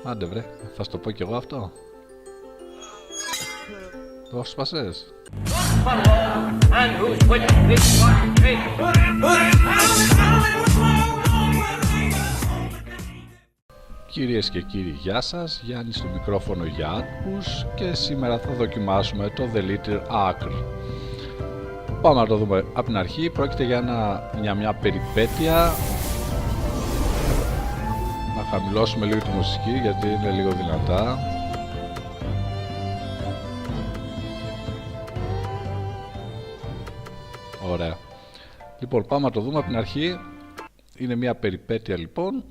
Άντε βρε, θα στο πω κι εγώ αυτό. Το σπασες. Κυρίες και κύριοι, γεια σας, Γιάννης στο μικρόφωνο για Atbush και σήμερα θα δοκιμάσουμε το The Little Acre. Πάμε να το δούμε από την αρχή. Πρόκειται για μια περιπέτεια. Να χαμηλώσουμε λίγο τη μουσική γιατί είναι λίγο δυνατά. Ωραία. Λοιπόν, πάμε να το δούμε από την αρχή. Είναι μια περιπέτεια λοιπόν.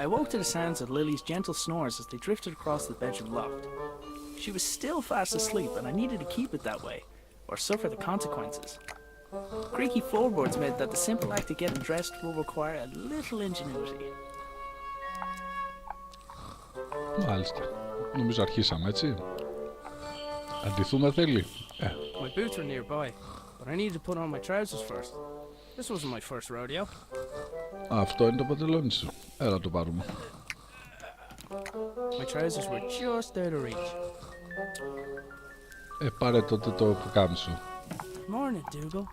I awoke to the sounds of Lily's gentle snores as they drifted across the bedroom loft. She was still fast asleep and I needed to keep it that way, or suffer the consequences. Creaky floorboards meant that the simple act of getting dressed will require a little ingenuity. Μάλιστα. Νομίζω αρχίσαμε, έτσι. Αντιθούμε θέλει. My boots were nearby, but I needed to put on my trousers first. This wasn't my first rodeo. Αυτό είναι το παντελόνι σου. Έλα το πάρουμε. My trousers were just out of reach. Πάρε τότε το πουκάμι σου. Morning, Dougal.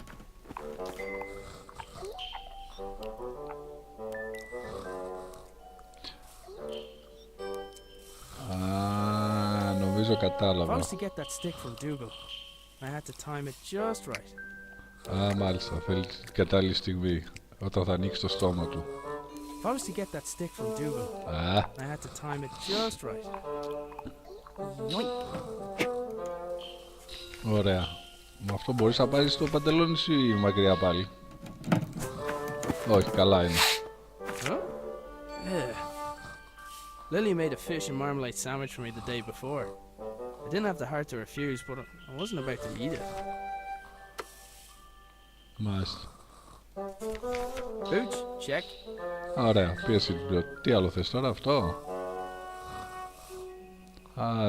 Νομίζω κατάλαβα. If I was to get that stick from Dougal, I had to time it just right. Μάλιστα. Θέλει την κατάλληλη στιγμή. Όταν θα ανοίξει το στόμα του. If I was to get that stick from Dougal, I had to time it just right. Ωραία. Με αυτό μπορείς να πάρεις το παντελόνι σου ή μακριά πάλι? Όχι, καλά είναι. Lily made a fish and marmalade sandwich for me the day before. I didn't have the heart to refuse, but I wasn't about to eat it. Μάλιστα. Boots, check. Ωραία, πίεση την πρώτη. Τι άλλο θες τώρα, αυτό?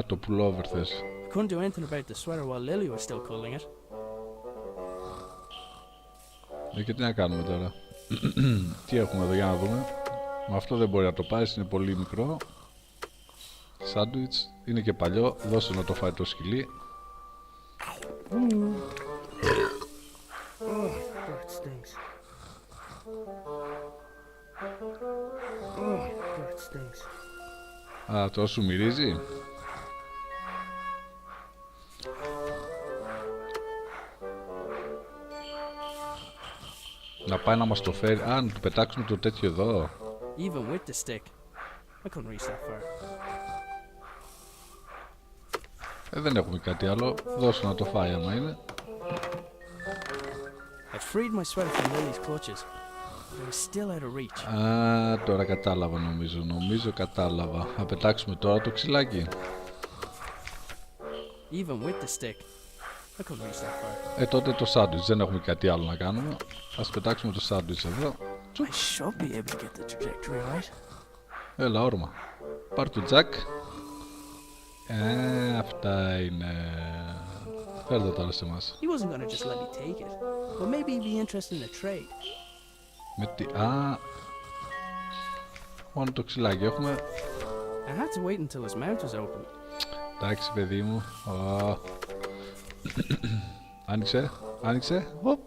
Το pullover θες. I couldn't do anything about the sweater while Lily was still culling it. Και τι να κάνουμε τώρα? Τι έχουμε εδώ για να δούμε? Με αυτό δεν μπορεί να το πάρεις, είναι πολύ μικρό. Σάντουιτς, είναι και παλιό, δώσε να το φάει το σκυλί. That stinks. That stinks. Τόσο σου μυρίζει? Να πάει να μας το φέρει. Να του πετάξουμε το τέτοιο εδώ. Even with the stick, I couldn't reach that far. Δεν έχουμε κάτι άλλο. Δώσε να το φάει άμα είναι. I'd freed my sweater from Lily's clutches, but it was still out of reach. Τώρα κατάλαβα νομίζω κατάλαβα. Θα πετάξουμε τώρα το ξυλάκι. Even with the stick, I couldn't reach that far. Τότε το σάντουιτς, δεν έχουμε κάτι άλλο να κάνουμε. Ας πετάξουμε το σάντουιτς εδώ. I should be able to get the trajectory right. Έλα όρμα. Πάρ' το τζακ. Αυτά είναι. Φέρτε τώρα σε εμάς. He wasn't gonna just let me take it, but maybe he'd be interested in a trade. Με τι... μόνο το ξυλάκι έχουμε. I had to wait until his mouth was open. Εντάξει παιδί μου. Άνοιξε. Οπ.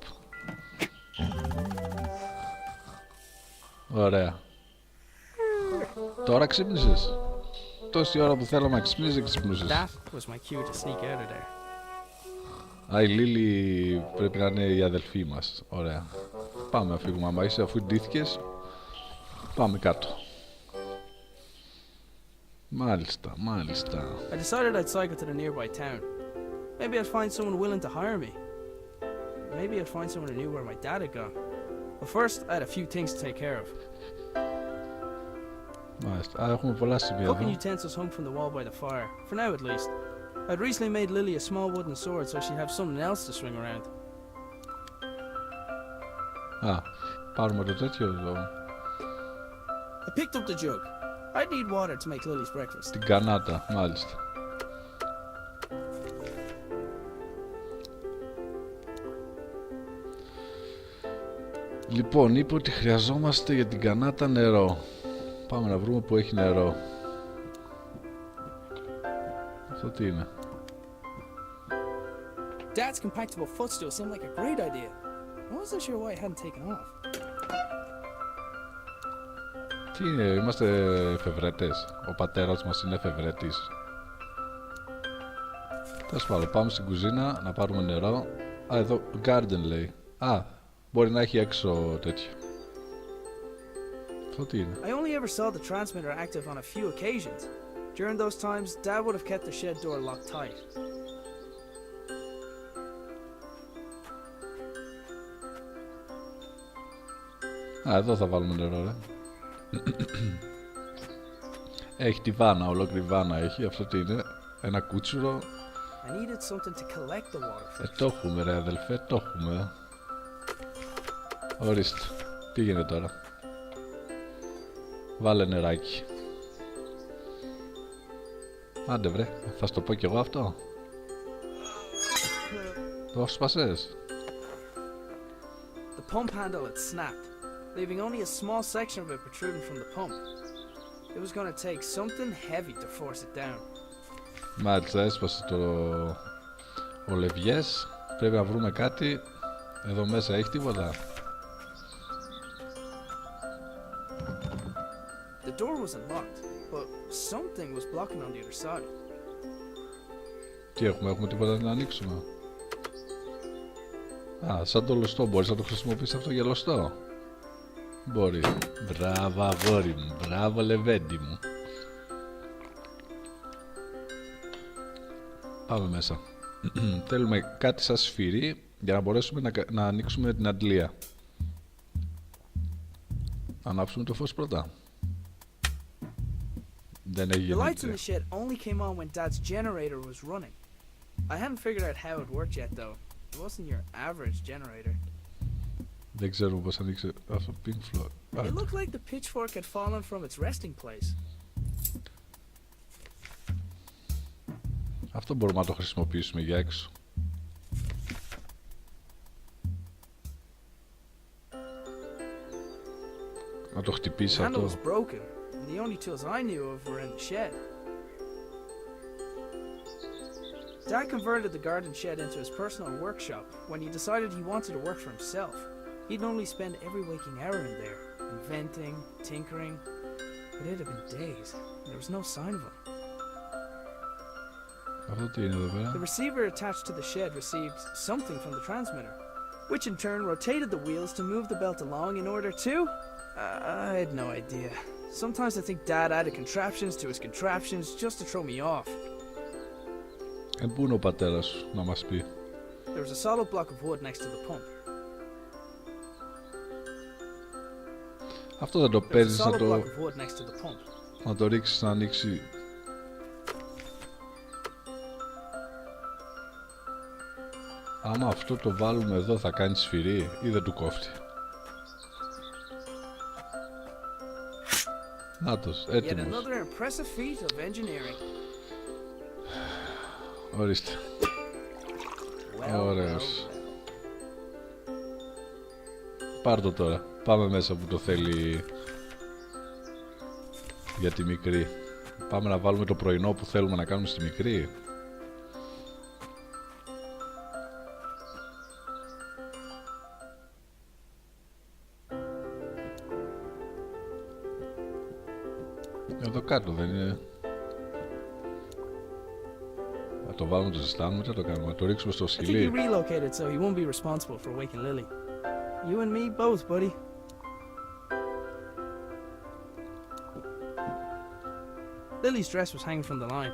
Ωραία. Τώρα ξύπνησες. Τόση ώρα που θέλω να ξυπνήσεις, δεν ξυπνούσες. That was my cue to sneak out of there. Α, η Λίλη πρέπει να είναι η αδελφή μας. Ωραία. Πάμε να φύγουμε. Άμα είσαι, αφού ντύθηκες, πάμε κάτω. Μάλιστα, μάλιστα. I decided I'd cycle to the nearby town. Maybe I'd find someone willing to hire me. Maybe I'd find someone who knew where my dad had gone. But first, I had a few things to take care of. Μάλιστα. Α, έχουμε πολλά σημεία Cooking εδώ. utensils hung from the wall by the fire, for now at least. I'd recently made Lily a small wooden sword so she'd have something else to swing around. Α, πάρουμε το τέτοιο εδώ. I picked up the jug. I'd need water to make Lily's breakfast. Την κανάτα, μάλιστα. Λοιπόν, είπε ότι χρειαζόμαστε για την κανάτα νερό. Πάμε να βρούμε που έχει νερό. Αυτό τι είναι? Dad's compactable footstool seemed like a great idea. I wasn't sure why it hadn't taken off. Τι είναι, είμαστε εφευρέτες? Ο πατέρας μας είναι εφευρέτης. Τέλος πάντων, πάμε στην κουζίνα να πάρουμε νερό. Α, εδώ garden λέει. Α, μπορεί να έχει έξω τέτοιο. Αυτό τι είναι? I only ever saw the transmitter active on a few occasions. During those times, Dad would have kept the shed door locked tight. Α, εδώ θα βάλουμε νερό, ρε. Έχει τη βάνα, ολόκληρη βάνα έχει. Αυτό τι είναι? Ένα κούτσουρο. I needed something to collect the water. Το έχουμε ρε αδελφέ, το έχουμε. Ορίστε. Τι γίνεται τώρα? Βάλε νεράκι. Άντε βρε, θα στο πω κι εγώ αυτό. Το σπασες? The pump handle had snapped, leaving only a small section of it protruding from the pump. It was going to take something heavy to force it down. Μάλιστα, έσπασε ο λευγές. Πρέπει να βρούμε κάτι. Εδώ μέσα έχει τίποτα? The door wasn't locked, but something was blocking on the other side. Τι έχουμε τίποτα να ανοίξουμε? Α, σαν το λωστό, μπορείς να το χρησιμοποιήσεις αυτό για λωστό? Μπορεί. Μπράβο αγόρι μου, μπράβο λεβέντι μου. Πάμε μέσα. Θέλουμε κάτι σαν σφυρί για να μπορέσουμε να ανοίξουμε την αντλία. Ανάψουμε το φως πρώτα. Δεν The έγινε. lights in the shed only came on when Dad's generator was running. I hadn't figured out how it worked yet though. It wasn't your average generator. Δεν ξέρω πώς ανοίξει αυτό το Pink Floyd. It looked like the pitchfork had fallen from its resting place. Αυτό μπορούμε να το χρησιμοποιήσουμε για έξω. Να το χτυπήσει The handle αυτό. was broken, and the only tools I knew of were in the shed. Dad converted the garden shed into his personal workshop when he decided he wanted to work for himself. He'd only spend every waking hour in there, inventing, tinkering, but it had been days, and there was no sign of him. Αυτό τι είναι εδώ The πέρα? receiver attached to the shed received something from the transmitter, which in turn rotated the wheels to move the belt along in order to... I had no idea. Sometimes I think Dad added contraptions to his contraptions just to throw me off. Πού είναι ο πατέρας σου να μας πει? There was a solid block of wood next to the pump. Αυτό δεν το There was a παίρνεις solid block of wood next to the pump. να το ρίξεις να ανοίξει? Άμα αυτό το βάλουμε εδώ θα κάνει σφυρί ή δεν του κόφτει? Νάτος, Yet έτοιμος. another impressive feat of engineering. Ορίστε. Well, Ωραίος. Πάρ' το τώρα. Πάμε μέσα που το θέλει για τη μικρή. Πάμε να βάλουμε το πρωινό που θέλουμε να κάνουμε στη μικρή. Εδώ κάτω δεν είναι? το βάλουμε, το ζεστάνουμε, τι θα το κάνουμε, το ρίξουμε στο I think he σκυλί. relocated so he won't be responsible for waking Lily. You and me both, buddy. Lily's dress was hanging from the line.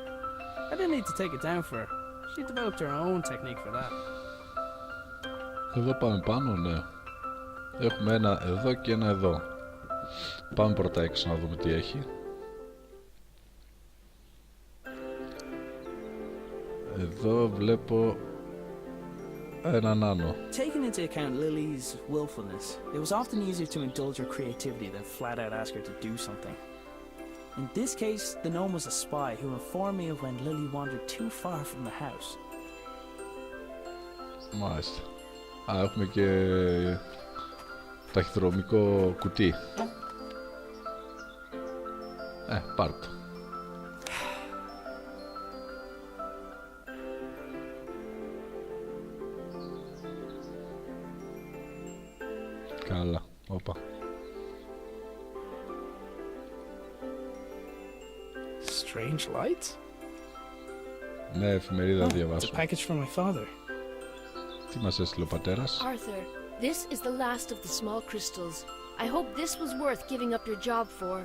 I didn't need to take it down for her. She developed her own technique for that. Εδώ πάμε πάνω, ναι. Έχουμε ένα εδώ και ένα εδώ. Πάμε πρώτα έξω να δούμε τι έχει. Εδώ βλέπω έναν άνω. Taking into account Lily's willfulness, it was often easier to indulge her creativity than flat out ask her to do something. In this case, the gnome was a spy who informed me of when Lily wandered too far from the house. Μάλιστα. Α, έχουμε και ταχυδρομικό κουτί. Πάρ' το. Καλά, όπα. Strange lights? Ναι, εφημερίδα Oh, it's a διαβάσω. package from my father. Τι μας έστειλε ο πατέρας? Arthur, this is the last of the small crystals. I hope this was worth giving up your job for.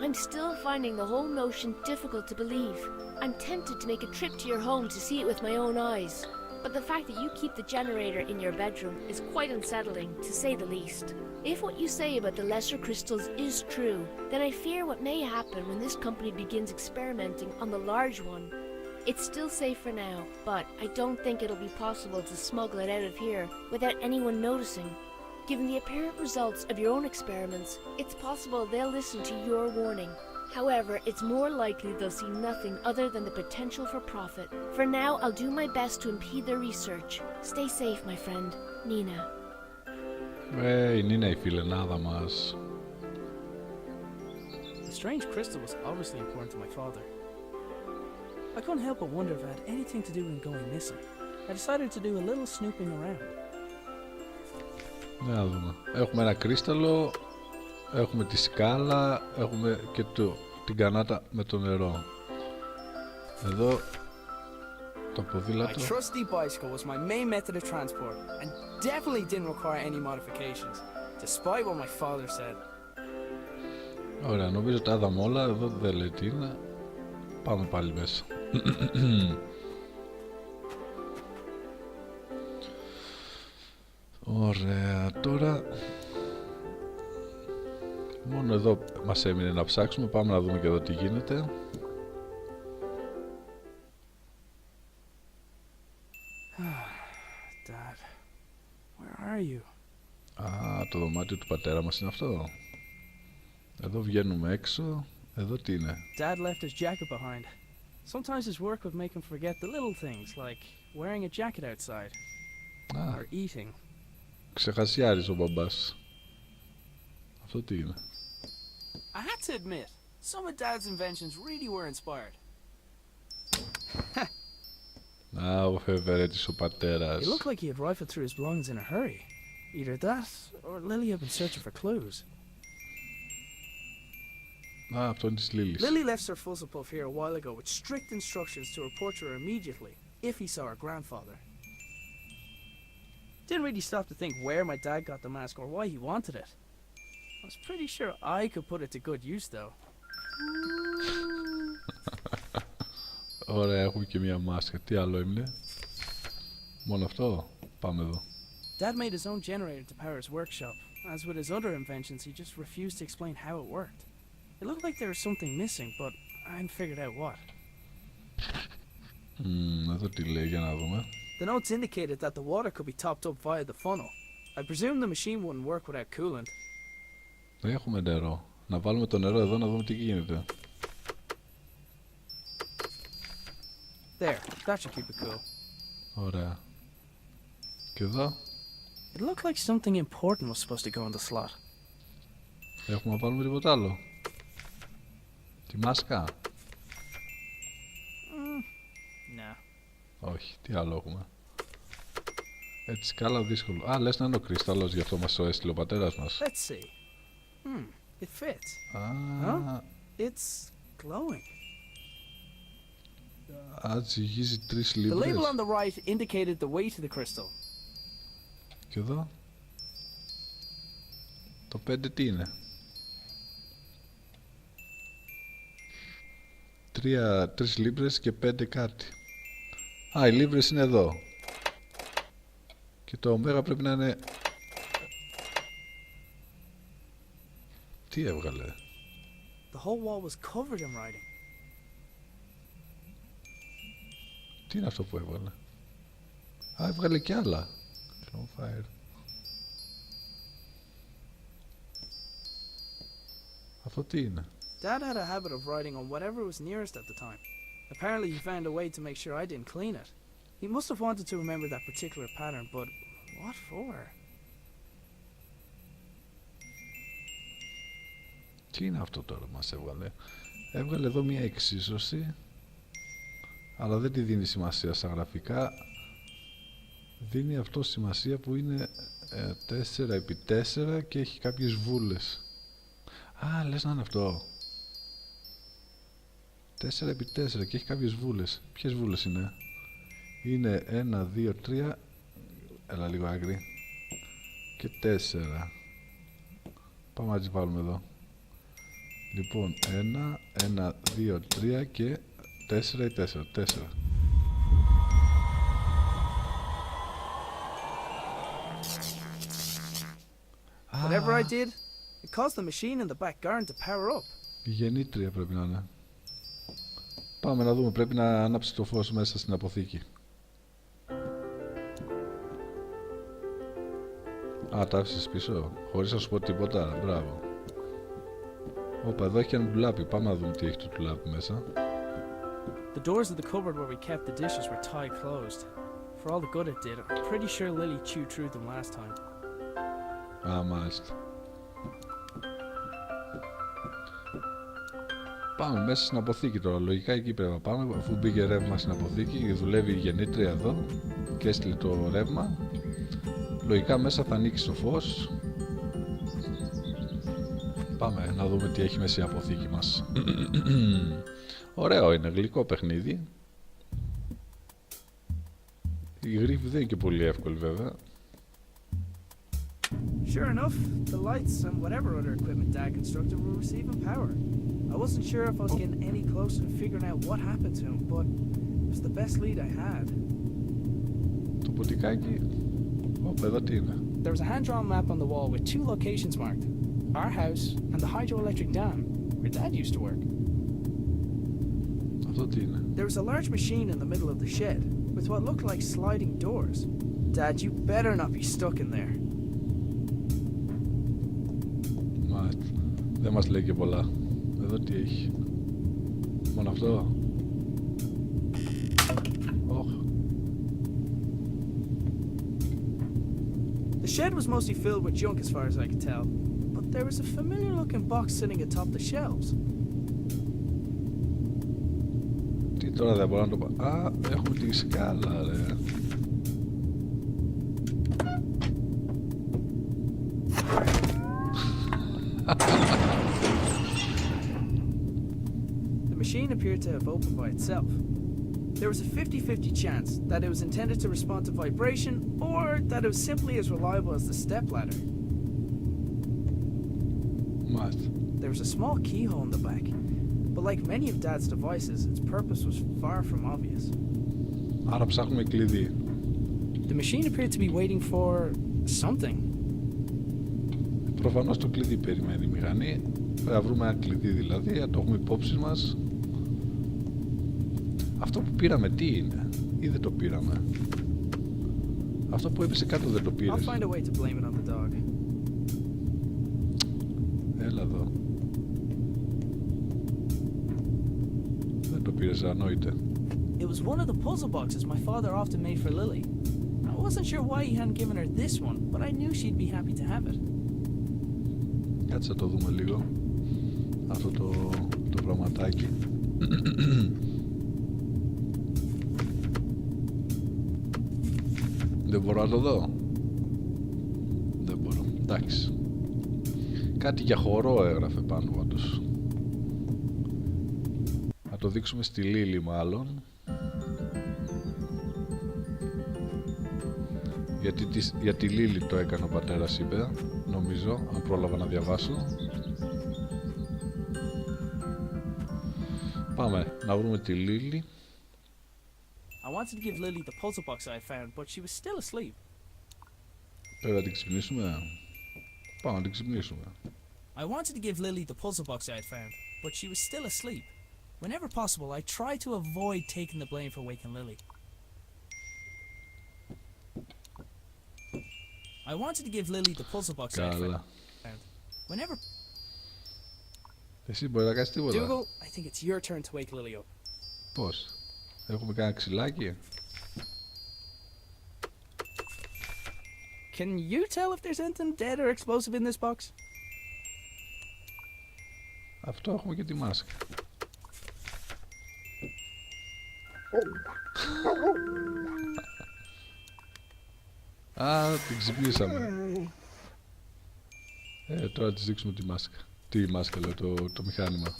I'm still finding the whole notion difficult to believe. I'm tempted to make a trip to your home to see it with my own eyes. But the fact that you keep the generator in your bedroom is quite unsettling, to say the least. If what you say about the lesser crystals is true, then I fear what may happen when this company begins experimenting on the large one. It's still safe for now, but I don't think it'll be possible to smuggle it out of here without anyone noticing. Given the apparent results of your own experiments, it's possible they'll listen to your warning. However, it's more likely they'll see nothing other than the potential for profit. For now, I'll do my best to impede their research. Stay safe, my friend. Nina. Η Νίνα η φιλενάδα μας. The strange crystal was obviously important to my father. I couldn't help but wonder if it had anything to do with going missing. I decided to do a little snooping around. Να δούμε. Έχουμε ένα κρίσταλο, έχουμε τη σκάλα, έχουμε και την κανάτα με το νερό. Εδώ το My ποδήλατο. trusty bicycle was my main method of transport and definitely didn't require any modifications, despite what my father said. Ωραία, νομίζω τα είδαμε όλα. Εδώ δεν λέει τι είναι. Πάμε πάλι μέσα. Ωραία, τώρα μόνο εδώ μας έμεινε να ψάξουμε. Πάμε να δούμε και εδώ τι γίνεται. Dad, where are you? Α, το δωμάτιο του πατέρα μας είναι αυτό. Εδώ βγαίνουμε έξω. Εδώ τι είναι? Dad left his jacket behind. Sometimes his work would make him forget the little things, like wearing a jacket outside Α, or eating. ξεχασιάρης ο μπαμπάς. Αυτό τι είναι? I had to admit, some of Dad's inventions really were inspired. Α, ο φεβερέτης ο It πατέρας. looked like he had rifled through his belongings in a hurry. Either that, or Lily had been searching for clues. Α, αυτό είναι της Λίλης. Lily left Sir Fuzzlepuff here a while ago with strict instructions to report to her immediately if he saw her grandfather. Didn't really stop to think where my dad got the mask or why he wanted it. I was pretty sure I could put it to good use though. Ωραία, έχουμε και μία μάσκα. Τι άλλο είναι? Μόνο αυτό? Πάμε εδώ. Dad made his own generator to power his workshop. As with his other inventions, he just refused to explain how it worked. It looked like there was something missing, but I hadn't figured out what. Εδώ τι λέει, για να δούμε. The notes indicated that the water could be topped up via the funnel. I presume the machine wouldn't work without coolant. Δεν έχουμε νερό. Να βάλουμε το νερό εδώ να δούμε τι γίνεται. There, that should keep it cool. Ωραία. Και εδώ It looked like something important was supposed to go in the slot. έχουμε να βάλουμε τίποτα άλλο? Τη μάσκα? Nah. Όχι, τι άλλο έχουμε? Έτσι σκάλα δύσκολο. Α, λες να είναι ο κρυστάλλος, γι' αυτό μας το έστειλε ο πατέρας μας. Let's see. It fits. Α, It's glowing. Α, ζυγίζει 3 The λίμπρες. label on the right indicated the weight of the crystal. Και εδώ. Το 5 τι είναι? 3 λίμπρες και 5 κάτι. Α, οι λίμπρες είναι εδώ. Και το ωμέγα πρέπει να είναι... Τι έβγαλε? The whole wall was covered in writing. Τι είναι αυτό που έβγαλε? Α, έβγαλε και άλλα. Fire. Αυτό τι είναι? Dad had a habit of writing on whatever was nearest at the time. Apparently he found a way to make sure I didn't clean it. He must have wanted to remember that particular pattern, but what for? Τι είναι αυτό τώρα που μας έβγαλε? Έβγαλε εδώ μια εξίσωση, αλλά δεν τη δίνει σημασία στα γραφικά. Δίνει αυτό σημασία που είναι 4x4 και έχει κάποιες βούλες. Α, λες να είναι αυτό. 4x4 και έχει κάποιες βούλες. Ποιες βούλες είναι? Είναι 1, 2, 3. Έλα λίγο άκρη. Και 4. Πάμε να τις βάλουμε εδώ. Λοιπόν, 1, 2, 3 και 4 ή 4. 4. Whatever I did, it caused the machine in the back garden to power up. Η γεννήτρια πρέπει να είναι. Πάμε να δούμε, πρέπει να ανάψει το φως μέσα στην αποθήκη. Α, τα άφησες πίσω, χωρίς να σου πω τίποτα, μπράβο. Όπα, εδώ έχει ένα ντουλάπι, πάμε να δούμε τι έχει το ντουλάπι μέσα. The doors of the cupboard where we kept the dishes were tight closed. For all the good it did, I'm pretty sure Lily chewed through them last time. Α, μάλιστα. Πάμε μέσα στην αποθήκη τώρα. Λογικά εκεί πρέπει να πάμε, αφού μπήκε ρεύμα στην αποθήκη. Δουλεύει η γεννήτρια εδώ και έστειλε το ρεύμα. Λογικά μέσα θα ανοίξει το φως. Πάμε να δούμε τι έχει μέσα η αποθήκη μας. Ωραίο είναι, γλυκό παιχνίδι. Η γρήφη δεν είναι και πολύ εύκολη βέβαια. Sure enough, the lights and whatever other equipment Dad constructed were receiving power. I wasn't sure if I was getting any closer to figuring out what happened to him, but it was the best lead I had. Το ποτικάκι. Όπα, εδώ τι είναι? There was a hand-drawn map on the wall with 2 locations marked. Our house and the hydroelectric dam, where Dad used to work. Αυτό τι είναι? There was a large machine in the middle of the shed, with what looked like sliding doors. Dad, you better not be stuck in there. Μάλιστα. Δεν μας λέει και πολλά. Εδώ τι έχει? Μόνο αυτό? The shed was mostly filled with junk as far as I could tell, but there was a familiar looking box sitting atop the shelves. Τι τώρα δεν μπορώ να το πω? Α, έχουμε τη σκάλα ρε. The machine appeared to have opened by itself. There was a 50-50 chance that it was intended to respond to vibration or that it was simply as reliable as the stepladder. Μάλιστα. There was a small keyhole in the back, but like many of Dad's devices, its purpose was far from obvious. Άρα ψάχνουμε κλειδί. The machine appeared to be waiting for something. Προφανώς το κλειδί περιμένει η μηχανή. Θα βρούμε ένα κλειδί δηλαδή, θα το έχουμε υπόψη μας. Αυτό που πήραμε τι είναι? Ή δεν το πήραμε? Αυτό που έπεσε κάτω δεν το I'll πήρες? find a way to blame it on the dog. Έλα εδώ. Δεν το πήρες, ανόητε. It was one of the puzzle boxes my father often made for Lily. I wasn't sure why he hadn't given her this one, but I knew she'd be happy to have it. Κάτσε να το δούμε λίγο. Αυτό το πραγματάκι. Δεν μπορώ να το δω. Δεν μπορώ. Εντάξει. Κάτι για χορό έγραφε πάνω πάντως. Να το δείξουμε στη Λίλη μάλλον. Για τη Λίλη το έκανε ο πατέρας, είπε, νομίζω, αν πρόλαβα να διαβάσω. Πάμε να βρούμε τη Λίλη. I wanted to give Lily the puzzle box I found, but she was still asleep. Πρέπει να την ξυπνήσουμε. Πάμε να την ξυπνήσουμε. I wanted to give Lily the puzzle box I had found, but she was still asleep. Whenever possible, I tried to avoid taking the blame for waking Lily. I wanted to give Lily the puzzle box I had Καλά. found. Whenever... Εσύ μπορεί να κάνεις τίποτα? Dougal, I think it's your turn to wake Lily up. Πώς? Έχουμε κανένα ξυλάκι? Can you tell if there's anything dead or explosive in this box? Αυτό έχουμε και τη μάσκα. Α, την ξυπνήσαμε. Τώρα της δείξουμε τη μάσκα. Τι μάσκα λέω, το μηχάνημα.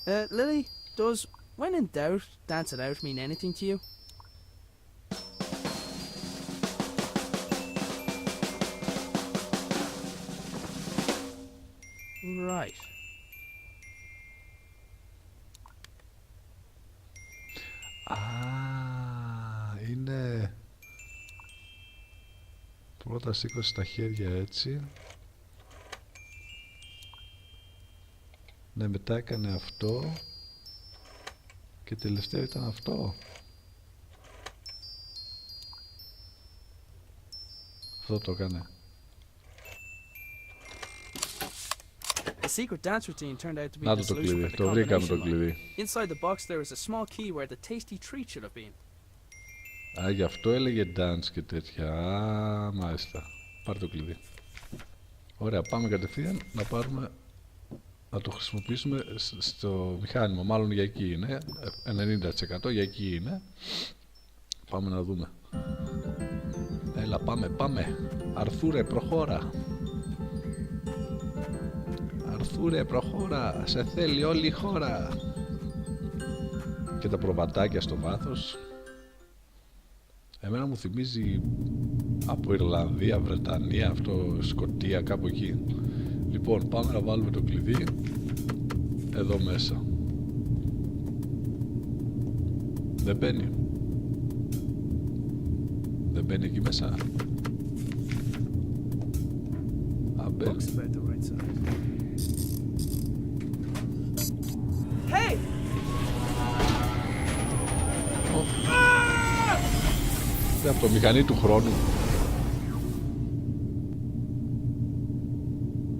Lily, does when in doubt, dance it out mean anything to you? Right. Α, είναι... Πρώτα σήκωσε τα χέρια έτσι. Ναι, μετά έκανε αυτό. Και τελευταίο ήταν αυτό. Αυτό το έκανε. The secret dance routine turned out to be Να the το solution κλειδί, for the το βρήκαμε το combination line. κλειδί. Inside the box there was a small key where the tasty treat should have been. Α, γι' αυτό έλεγε dance και τέτοια. Α, μάλιστα. Πάρε το κλειδί. Ωραία, πάμε κατευθείαν να πάρουμε... Να το χρησιμοποιήσουμε στο μηχάνημα. Μάλλον για εκεί είναι. 90% για εκεί είναι. Πάμε να δούμε. Έλα, πάμε. Αρθούρε, προχώρα. Αρθούρε, προχώρα. Σε θέλει όλη η χώρα. Και τα προβατάκια στο βάθος. Εμένα μου θυμίζει από Ιρλανδία, Βρετανία, αυτό, Σκωτία, κάπου εκεί. Λοιπόν, πάμε να βάλουμε το κλειδί εδώ μέσα. Δεν μπαίνει. Δεν μπαίνει εκεί μέσα. Α, μπαίνει. Looks about the right size. Hey! Είναι από το μηχανή του χρόνου.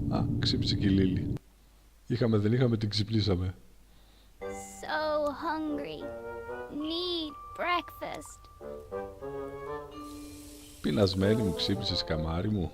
Α, ξύπνησε και η Λίλη. Δεν είχαμε, την ξυπνήσαμε. So hungry. Need breakfast. Πεινασμένη μου, ξύπνησες καμάρι μου.